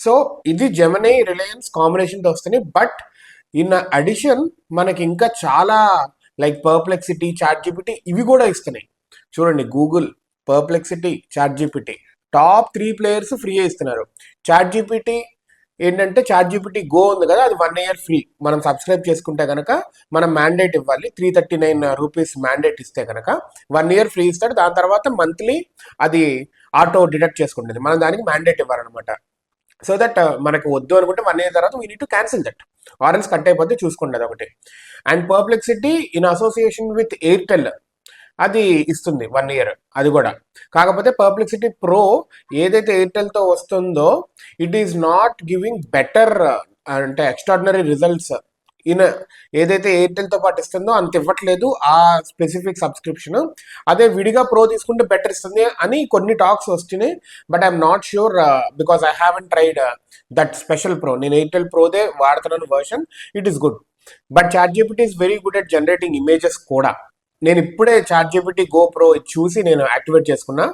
So ఇది Gemini Reliance కాంబినేషన్తో వస్తున్నాయి. బట్ ఇన్ అడిషన్ మనకి ఇంకా చాలా లైక్ పర్ప్లెక్సిటీ, చాట్ జీపీటీ ఇవి కూడా ఇస్తున్నాయి. చూడండి, Google, Perplexity, chat GPT top 3 players free ఇస్తున్నారు. చాట్ జీపీటీ ఏంటంటే చాట్ జీపీటీ గో ఉంది కదా, అది 1 year ఫ్రీ. మనం సబ్స్క్రైబ్ చేసుకుంటే కనుక మనం మ్యాండేట్ ఇవ్వాలి. 339 రూపీస్ మ్యాండేట్ ఇస్తే కనుక 1 year ఫ్రీ ఇస్తాడు. దాని తర్వాత మంత్లీ అది ఆటో డిడక్ట్ చేసుకుంటుంది. మనం దానికి మ్యాండేట్ ఇవ్వాలన్నమాట. సో దట్ మనకు వద్దు అనుకుంటే 1 year తర్వాత we need to cancel that, orange cut అయిపోతే చూసుకోండి అది ఒకటి. And Perplexity in association with Airtel అది ఇస్తుంది 1 year, అది కూడా. కాకపోతే పర్ప్లెక్సిటీ ప్రో ఏదైతే ఎయిర్టెల్తో వస్తుందో it is not giving better అంటే ఎక్స్ట్రాడినరీ రిజల్ట్స్ ఇన్ ఏదైతే ఎయిర్టెల్తో పాటు ఇస్తుందో అంత ఇవ్వట్లేదు ఆ స్పెసిఫిక్ సబ్స్క్రిప్షన్. అదే విడిగా ప్రో తీసుకుంటే బెటర్ ఇస్తుంది అని కొన్ని టాక్స్ వస్తున్నాయి. But I'm not sure because I haven't tried that special pro. నేను ఎయిర్టెల్ ప్రోదే వాడుతున్నాను version. It is good. But chat GPT is very good at generating images కూడా. నేను ఇప్పుడే చాట్ జీపీటీ గో ప్రో చూసి నేను యాక్టివేట్ చేసుకున్నా.